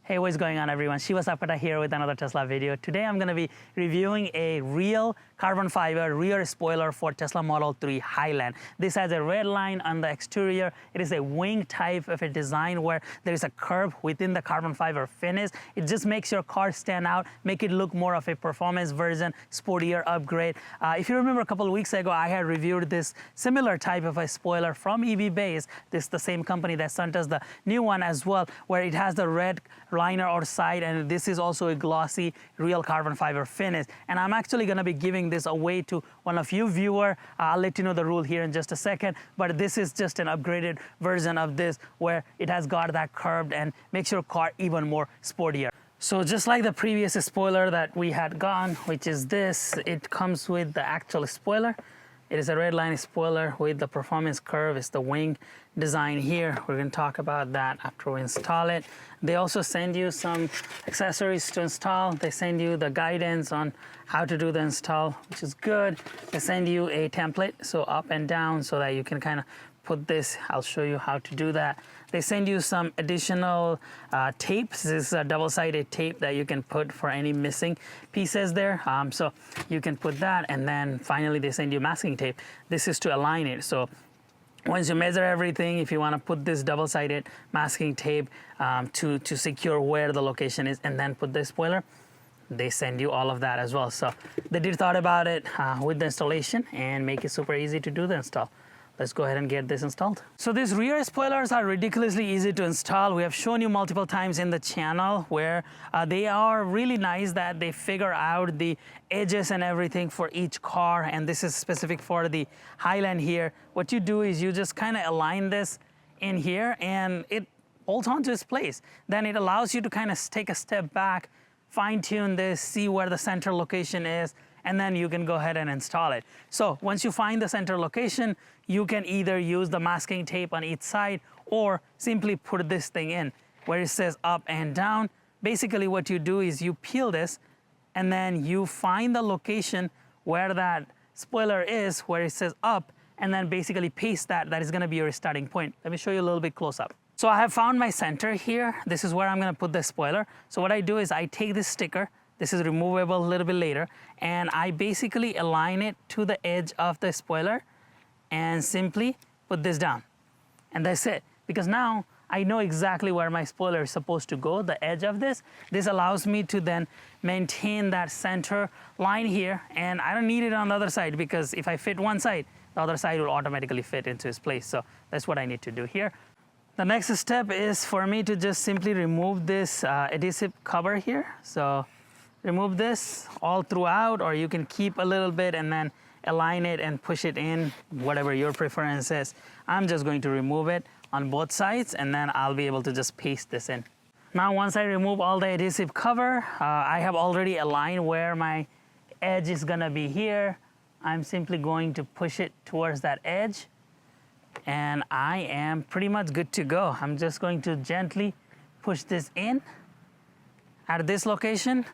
Hey, what's going on everyone? Shiva Sapata here with another Tesla video. Today I'm going to be reviewing a real carbon fiber rear spoiler for Tesla Model 3 Highland. This has a red line on the exterior. It is a wing type of a design where there is a curve within the carbon fiber finish. It just makes your car stand out, make it look more of a performance version, sportier upgrade. If you remember a couple of weeks ago, I had reviewed this similar type of a spoiler from EV Base. This is the same company that sent us the new one as well, where it has the red liner outside, and this is also a glossy real carbon fiber finish. And I'm actually going to be giving this away to one of you viewer. I'll let you know the rule here in just a second, but this is just an upgraded version of this where it has got that curved and makes your car even more sportier. So just like the previous spoiler that we had gotten, which is this, it comes with the actual spoiler. It is a red line spoiler with the performance curve. It's the wing design here. We're going to talk about that after we install it. They also send you some accessories to install. They send you the guidance on how to do the install, which is good. They send you a template, so up and down, so that you can kind of put this. I'll show you how to do that. They send you some additional tapes. This is a double-sided tape that you can put for any missing pieces there. So you can put that, and then finally they send you masking tape. This is to align it. So once you measure everything, if you want to put this double-sided masking tape to secure where the location is and then put the spoiler, they send you all of that as well. So they did thought about it with the installation and make it super easy to do the install. Let's go ahead and get this installed. So these rear spoilers are ridiculously easy to install. We have shown you multiple times in the channel where they are really nice, that they figure out the edges and everything for each car, and this is specific for the Highland here. What you do is you just kind of align this in here and it holds onto its place. Then it allows you to kind of take a step back, fine tune this, see where the center location is, and then you can go ahead and install it. So once you find the center location, you can either use the masking tape on each side or simply put this thing in where it says up and down. Basically what you do is you peel this and then you find the location where that spoiler is, where it says up, and then basically paste that. That is going to be your starting point. Let me show you a little bit close up. So I have found my center here. This is where I'm going to put the spoiler. So what I do is I take this sticker. This is removable a little bit later, and I basically align it to the edge of the spoiler and simply put this down. And that's it, because now I know exactly where my spoiler is supposed to go, the edge of this. This allows me to then maintain that center line here, and I don't need it on the other side, because if I fit one side, the other side will automatically fit into its place. So that's what I need to do here. The next step is for me to just simply remove this adhesive cover here. So remove this all throughout, or you can keep a little bit and then align it and push it in, whatever your preference is. I'm just going to remove it on both sides, and then I'll be able to just paste this in. Now once I remove all the adhesive cover, I have already aligned where my edge is gonna be here. I'm simply going to push it towards that edge, and I am pretty much good to go. I'm just going to gently push this in at this location.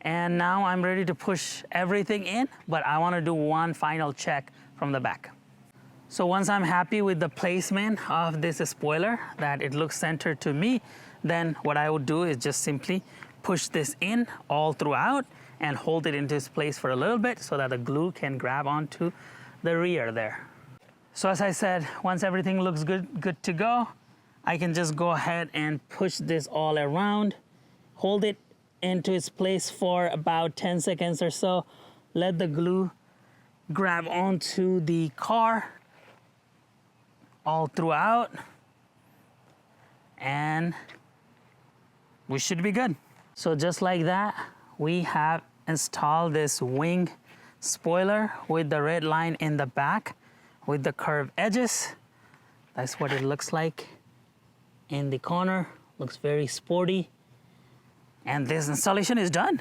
And now I'm ready to push everything in, but I want to do one final check from the back. So once I'm happy with the placement of this spoiler, that it looks centered to me, then what I would do is just simply push this in all throughout and hold it into its place for a little bit so that the glue can grab onto the rear there. So as I said, once everything looks good to go, I can just go ahead and push this all around, hold it into its place for about 10 seconds or so. Let the glue grab onto the car all throughout, and we should be good. So just like that, we have installed this wing spoiler with the red line in the back with the curved edges. That's what it looks like in the corner. Looks very sporty. And this installation is done.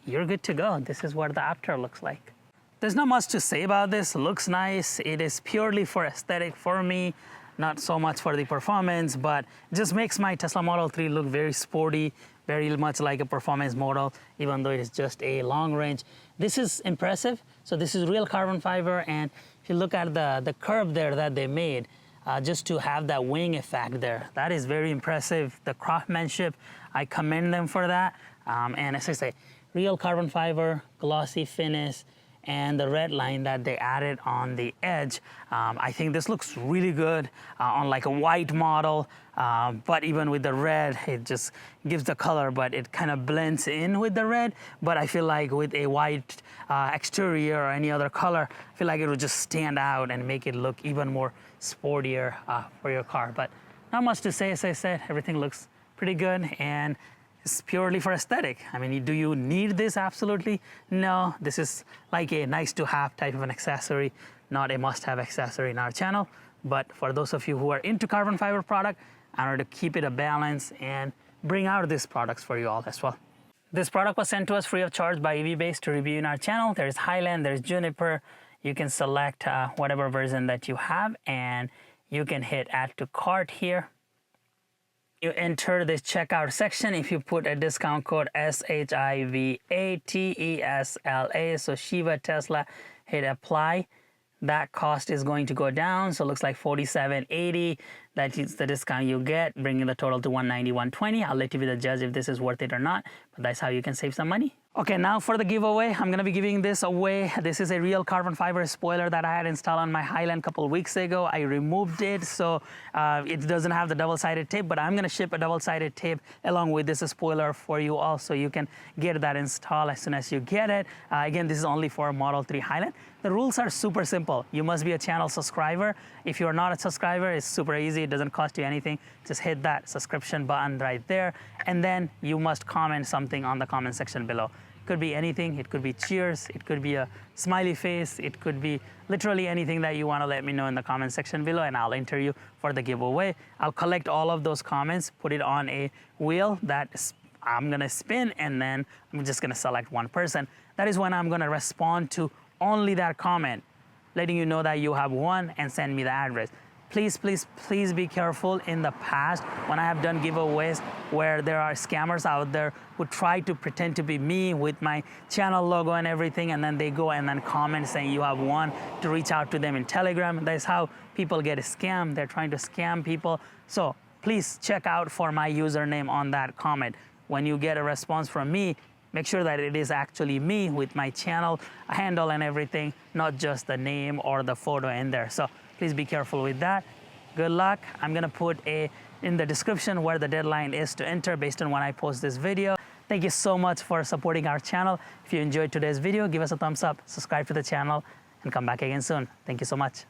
You're good to go. This is what the after looks like. There's not much to say about this. It looks nice. It is purely for aesthetic for me, not so much for the performance, but it just makes my Tesla Model 3 look very sporty, very much like a performance model, even though it is just a long range. This is impressive. So this is real carbon fiber, and if you look at the curve there that they made, just to have that wing effect there. That is very impressive. The craftsmanship, I commend them for that. And as I say, real carbon fiber, glossy finish, and the red line that they added on the edge. I think this looks really good on like a white model, but even with the red, it just gives the color, but it kind of blends in with the red. But I feel like with a white exterior or any other color, I feel like it would just stand out and make it look even more sportier for your car. But not much to say, as I said, everything looks pretty good, and it's purely for aesthetic. I mean, do you need this? Absolutely no. This is like a nice to have type of an accessory, not a must have accessory in our channel. But for those of you who are into carbon fiber product, I wanted to keep it a balance and bring out these products for you all as well. This product was sent to us free of charge by EVBase to review in our channel. There's Highland, there's Juniper. You can select whatever version that you have, and you can hit add to cart here. You enter this checkout section. If you put a discount code SHIVA-TESLA, so Shiva Tesla, hit apply, that cost is going to go down. So it looks like $47.80. That is the discount you get, bringing the total to $190, $120. I'll let you be the judge if this is worth it or not, but that's how you can save some money. Okay, now for the giveaway, I'm gonna be giving this away. This is a real carbon fiber spoiler that I had installed on my Highland a couple of weeks ago. I removed it, so it doesn't have the double-sided tape, but I'm gonna ship a double-sided tape along with this spoiler for you all, so you can get that installed as soon as you get it. Again, this is only for Model 3 Highland. The rules are super simple. You must be a channel subscriber. If you're not a subscriber, it's super easy. It doesn't cost you anything. Just hit that subscription button right there, and then you must comment something on the comment section below. Could be anything. It could be cheers, it could be a smiley face, it could be literally anything that you want to let me know in the comment section below, and I'll enter you for the giveaway. I'll collect all of those comments, put it on a wheel that I'm gonna spin, and then I'm just gonna select one person. That is when I'm gonna respond to only that comment, letting you know that you have won, and send me the address. Please, please, please be careful. In the past, when I have done giveaways where there are scammers out there who try to pretend to be me with my channel logo and everything, and then they go and then comment saying you have won, to reach out to them in Telegram. That is how people get scammed. They're trying to scam people. So please check out for my username on that comment. When you get a response from me, make sure that it is actually me with my channel handle and everything, not just the name or the photo in there. So please be careful with that. Good luck. I'm gonna put in the description where the deadline is to enter based on when I post this video. Thank you so much for supporting our channel. If you enjoyed today's video, give us a thumbs up, subscribe to the channel, and come back again soon. Thank you so much.